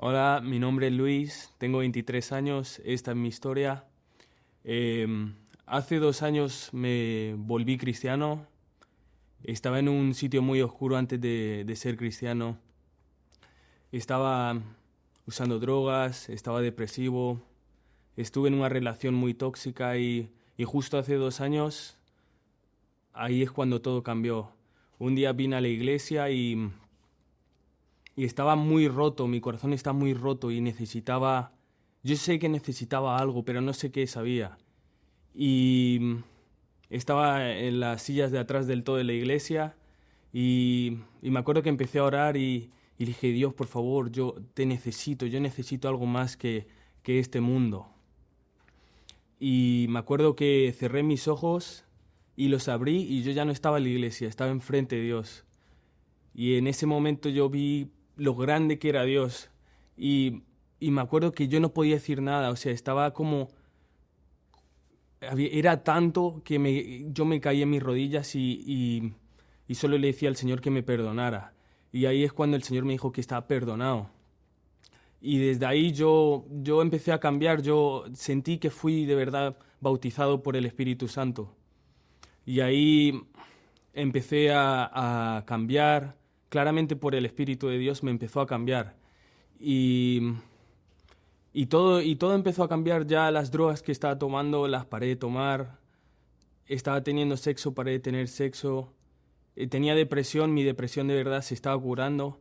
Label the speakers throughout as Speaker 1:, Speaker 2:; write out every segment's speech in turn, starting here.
Speaker 1: Hola, mi nombre es Luis, tengo 23 años, esta es mi historia. Hace 2 años me volví cristiano, estaba en un sitio muy oscuro antes de ser cristiano, estaba usando drogas, estaba depresivo, estuve en una relación muy tóxica y justo hace 2 años, ahí es cuando todo cambió. Un día vine a la iglesia y estaba muy roto, mi corazón está muy roto y necesitaba, yo sé que necesitaba algo, pero no sé qué sabía. Y estaba en las sillas de atrás del todo de la iglesia y me acuerdo que empecé a orar y dije, Dios, por favor, yo necesito algo más que este mundo. Y me acuerdo que cerré mis ojos y los abrí y yo ya no estaba en la iglesia, estaba enfrente de Dios. Y en ese momento yo vi lo grande que era Dios. Y, y me acuerdo que yo no podía decir nada, o sea, estaba como... Era tanto que yo me caí en mis rodillas y solo le decía al Señor que me perdonara. Y ahí es cuando el Señor me dijo que estaba perdonado. Y desde ahí yo empecé a cambiar, yo sentí que fui de verdad bautizado por el Espíritu Santo. Y ahí empecé a cambiar, claramente por el Espíritu de Dios me empezó a cambiar. Y, y todo empezó a cambiar, ya las drogas que estaba tomando las paré de tomar, estaba teniendo sexo, paré de tener sexo, tenía depresión, mi depresión de verdad se estaba curando.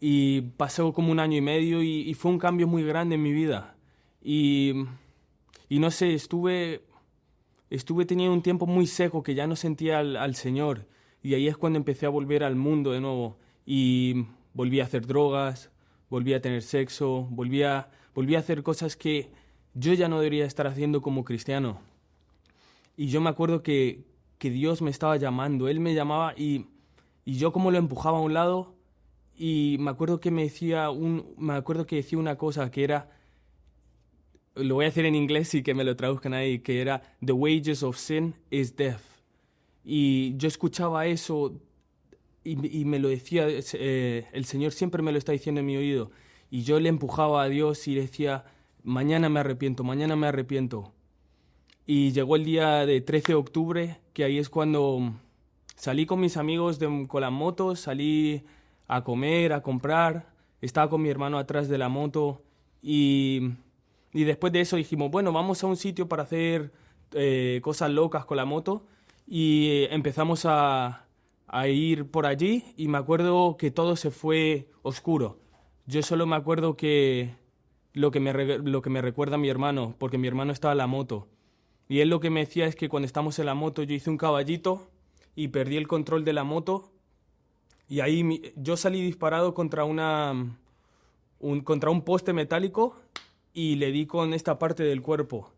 Speaker 1: Y pasó como 1 año y medio y fue un cambio muy grande en mi vida. Y, y no sé, estuve teniendo un tiempo muy seco que ya no sentía al Señor. Y ahí es cuando empecé a volver al mundo de nuevo. Y volví a hacer drogas, volví a tener sexo, volví a hacer cosas que yo ya no debería estar haciendo como cristiano. Y yo me acuerdo que Dios me estaba llamando, Él me llamaba y yo como lo empujaba a un lado y me acuerdo que decía una cosa que era, lo voy a hacer en inglés y que me lo traduzcan ahí, que era The wages of sin is death. Y yo escuchaba eso y me lo decía, el Señor siempre me lo está diciendo en mi oído. Y yo le empujaba a Dios y decía, mañana me arrepiento, mañana me arrepiento. Y llegó el día de 13 de octubre, que ahí es cuando salí con mis amigos con las motos, salí a comer, a comprar, estaba con mi hermano atrás de la moto y, y después de eso dijimos, bueno, vamos a un sitio para hacer cosas locas con la moto y empezamos a ir por allí y me acuerdo que todo se fue oscuro. Yo solo me acuerdo que lo que me recuerda a mi hermano, porque mi hermano estaba en la moto. Y él lo que me decía es que cuando estamos en la moto yo hice un caballito y perdí el control de la moto y ahí yo salí disparado contra un poste metálico y le di con esta parte del cuerpo.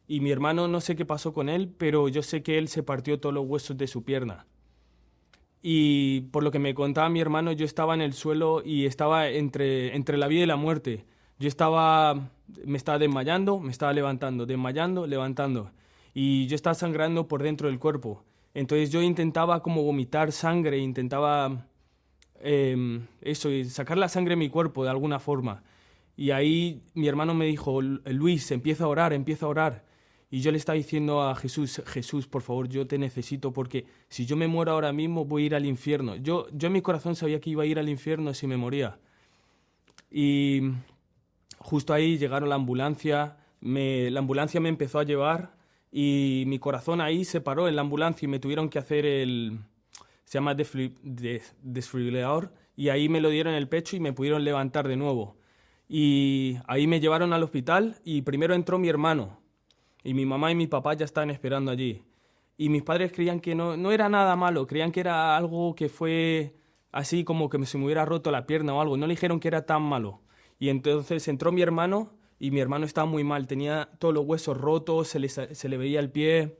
Speaker 1: Y mi hermano no sé qué pasó con él, pero yo sé que él se partió todos los huesos de su pierna. Y por lo que me contaba mi hermano, yo estaba en el suelo y estaba entre la vida y la muerte. Me estaba desmayando, me estaba levantando, desmayando, levantando. Y yo estaba sangrando por dentro del cuerpo. Entonces yo intentaba como vomitar sangre, intentaba eso, y sacar la sangre de mi cuerpo de alguna forma. Y ahí mi hermano me dijo, Luis, empieza a orar, empieza a orar. Y yo le estaba diciendo a Jesús, Jesús, por favor, yo te necesito porque si yo me muero ahora mismo voy a ir al infierno. Yo en mi corazón sabía que iba a ir al infierno si me moría. Y justo ahí llegaron la ambulancia me empezó a llevar y mi corazón ahí se paró en la ambulancia y me tuvieron que hacer se llama desfibrilador, y ahí me lo dieron en el pecho y me pudieron levantar de nuevo. Y ahí me llevaron al hospital y primero entró mi hermano y mi mamá y mi papá ya estaban esperando allí. Y mis padres creían que no era nada malo, creían que era algo que fue así como que se me hubiera roto la pierna o algo, no le dijeron que era tan malo. Y entonces entró mi hermano y mi hermano estaba muy mal, tenía todos los huesos rotos, se le veía el pie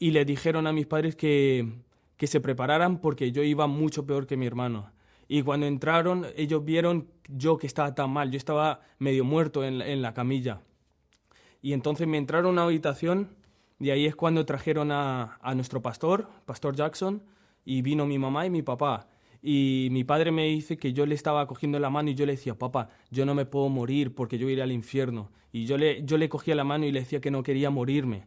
Speaker 1: y le dijeron a mis padres que se prepararan porque yo iba mucho peor que mi hermano. Y cuando entraron, ellos vieron yo que estaba tan mal, yo estaba medio muerto en la camilla. Y entonces me entraron a una habitación y ahí es cuando trajeron a nuestro pastor, Pastor Jackson, y vino mi mamá y mi papá. Y mi padre me dice que yo le estaba cogiendo la mano y yo le decía, papá, yo no me puedo morir porque yo iré al infierno. Y yo le cogía la mano y le decía que no quería morirme.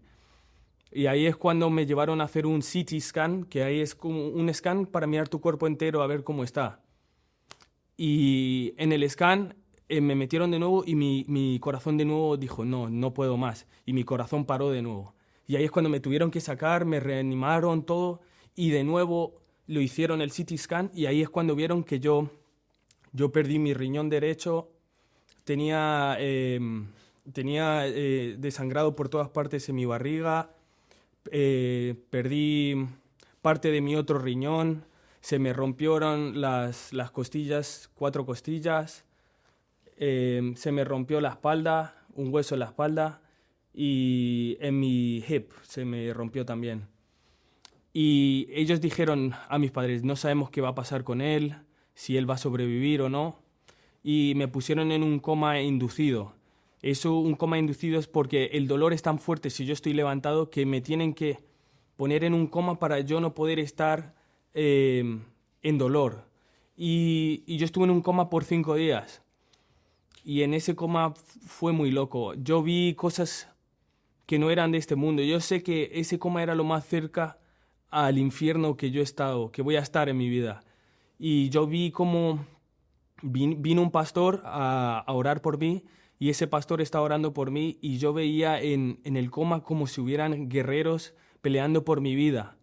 Speaker 1: Y ahí es cuando me llevaron a hacer un CT scan, que ahí es como un scan para mirar tu cuerpo entero a ver cómo está. Y en el scan me metieron de nuevo y mi corazón de nuevo dijo, no, no puedo más. Y mi corazón paró de nuevo. Y ahí es cuando me tuvieron que sacar, me reanimaron todo y de nuevo lo hicieron el CT scan y ahí es cuando vieron que yo perdí mi riñón derecho, tenía desangrado por todas partes en mi barriga, perdí parte de mi otro riñón, se me rompieron las costillas, 4 costillas, se me rompió la espalda, un hueso en la espalda y en mi hip se me rompió también. Y ellos dijeron a mis padres, no sabemos qué va a pasar con él, si él va a sobrevivir o no. Y me pusieron en un coma inducido. Eso, un coma inducido es porque el dolor es tan fuerte si yo estoy levantado que me tienen que poner en un coma para yo no poder estar en dolor. Y yo estuve en un coma por 5 días. Y en ese coma fue muy loco. Yo vi cosas que no eran de este mundo. Yo sé que ese coma era lo más cerca al infierno que yo he estado, que voy a estar en mi vida. Y yo vi cómo vino un pastor a orar por mí y ese pastor estaba orando por mí y yo veía en el coma como si hubieran guerreros peleando por mi vida.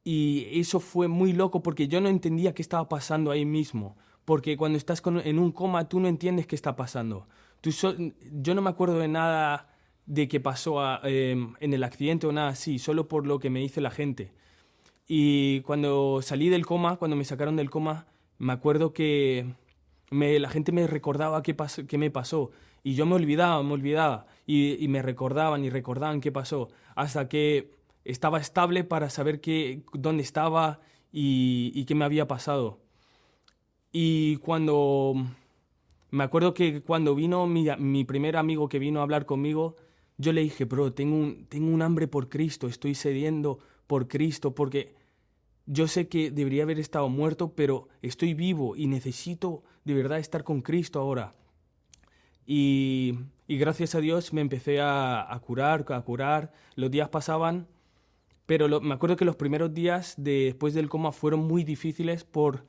Speaker 1: Y eso fue muy loco porque yo no entendía qué estaba pasando ahí mismo. Porque cuando estás en un coma tú no entiendes qué está pasando. Yo no me acuerdo de nada de qué pasó en el accidente o nada así, solo por lo que me dice la gente. Y cuando salí del coma, cuando me sacaron del coma, me acuerdo que la gente me recordaba qué me pasó. Y yo me olvidaba. Y me recordaban y recordaban qué pasó. Hasta que estaba estable para saber dónde estaba y qué me había pasado. Y me acuerdo que cuando vino mi primer amigo que vino a hablar conmigo, yo le dije, bro, tengo un hambre por Cristo, estoy sediento por Cristo, porque yo sé que debería haber estado muerto, pero estoy vivo y necesito de verdad estar con Cristo ahora. Y gracias a Dios me empecé a curar, los días pasaban, pero me acuerdo que los primeros días después del coma fueron muy difíciles por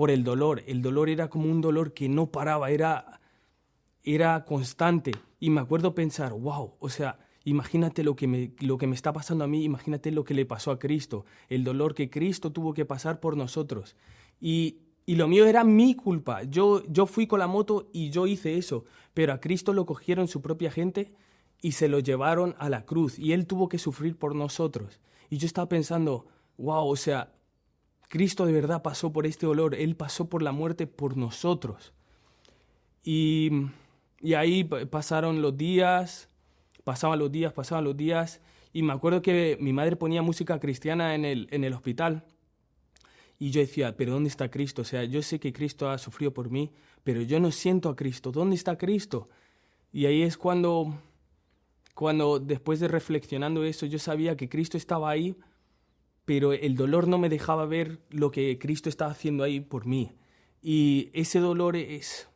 Speaker 1: el dolor. El dolor era como un dolor que no paraba, era constante. Y me acuerdo pensar, wow, o sea, imagínate lo que me está pasando a mí, imagínate lo que le pasó a Cristo, el dolor que Cristo tuvo que pasar por nosotros. Y lo mío era mi culpa. Yo fui con la moto y yo hice eso, pero a Cristo lo cogieron su propia gente y se lo llevaron a la cruz y Él tuvo que sufrir por nosotros. Y yo estaba pensando, wow, o sea, Cristo de verdad pasó por este dolor, Él pasó por la muerte por nosotros. Y, y ahí pasaban los días, y me acuerdo que mi madre ponía música cristiana en el hospital. Y yo decía, pero ¿dónde está Cristo? O sea, yo sé que Cristo ha sufrido por mí, pero yo no siento a Cristo. ¿Dónde está Cristo? Y ahí es cuando después de reflexionando eso, yo sabía que Cristo estaba ahí, pero el dolor no me dejaba ver lo que Cristo estaba haciendo ahí por mí. Y ese dolor es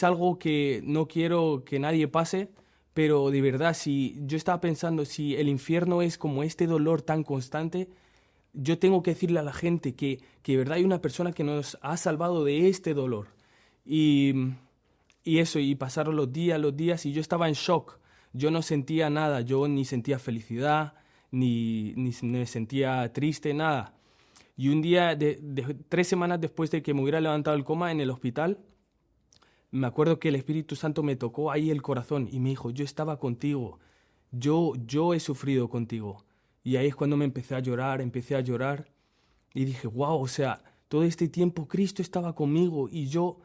Speaker 1: algo que no quiero que nadie pase, pero de verdad, si yo estaba pensando, si el infierno es como este dolor tan constante, yo tengo que decirle a la gente que de verdad hay una persona que nos ha salvado de este dolor. Y, y pasaron los días, y yo estaba en shock. Yo no sentía nada, yo ni sentía felicidad, ni me sentía triste, nada. Y un día, 3 semanas después de que me hubiera levantado del coma en el hospital, me acuerdo que el Espíritu Santo me tocó ahí el corazón y me dijo, yo estaba contigo, yo he sufrido contigo. Y ahí es cuando empecé a llorar y dije, wow, o sea, todo este tiempo Cristo estaba conmigo y yo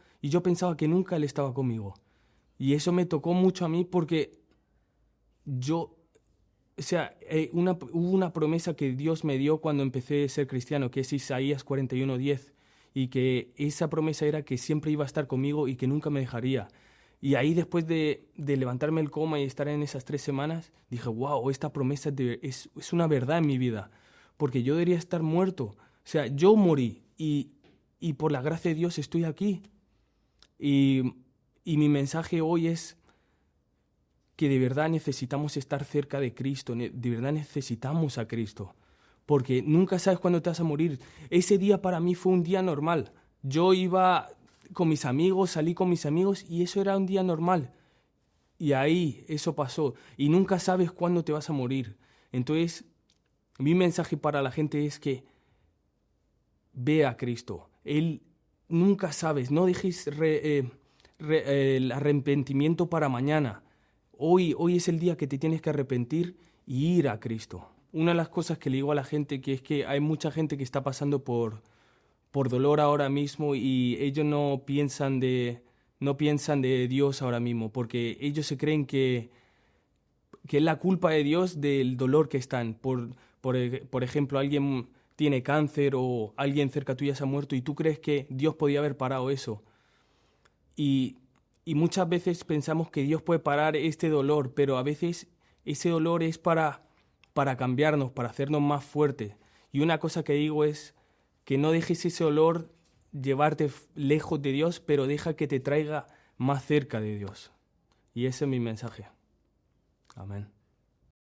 Speaker 1: pensaba que nunca Él estaba conmigo. Y eso me tocó mucho a mí porque o sea, hubo una promesa que Dios me dio cuando empecé a ser cristiano, que es Isaías 41:10, y que esa promesa era que siempre iba a estar conmigo y que nunca me dejaría. Y ahí después de levantarme el coma y estar en esas 3 semanas, dije, wow, esta promesa es una verdad en mi vida, porque yo debería estar muerto. O sea, yo morí y por la gracia de Dios estoy aquí. Y mi mensaje hoy es que de verdad necesitamos estar cerca de Cristo, de verdad necesitamos a Cristo, porque nunca sabes cuándo te vas a morir. Ese día para mí fue un día normal. Yo iba con mis amigos, salí con mis amigos y eso era un día normal. Y ahí eso pasó. Y nunca sabes cuándo te vas a morir. Entonces, mi mensaje para la gente es que ve a Cristo. Él nunca sabes, no dejes el arrepentimiento para mañana. Hoy es el día que te tienes que arrepentir y ir a Cristo. Una de las cosas que le digo a la gente que es que hay mucha gente que está pasando por dolor ahora mismo y ellos no piensan de Dios ahora mismo porque ellos se creen que es la culpa de Dios del dolor que están. Por ejemplo, alguien tiene cáncer o alguien cerca tuya se ha muerto y tú crees que Dios podía haber parado eso. Y muchas veces pensamos que Dios puede parar este dolor, pero a veces ese dolor es para cambiarnos, para hacernos más fuertes. Y una cosa que digo es que no dejes ese dolor llevarte lejos de Dios, pero deja que te traiga más cerca de Dios. Y ese es mi mensaje. Amén.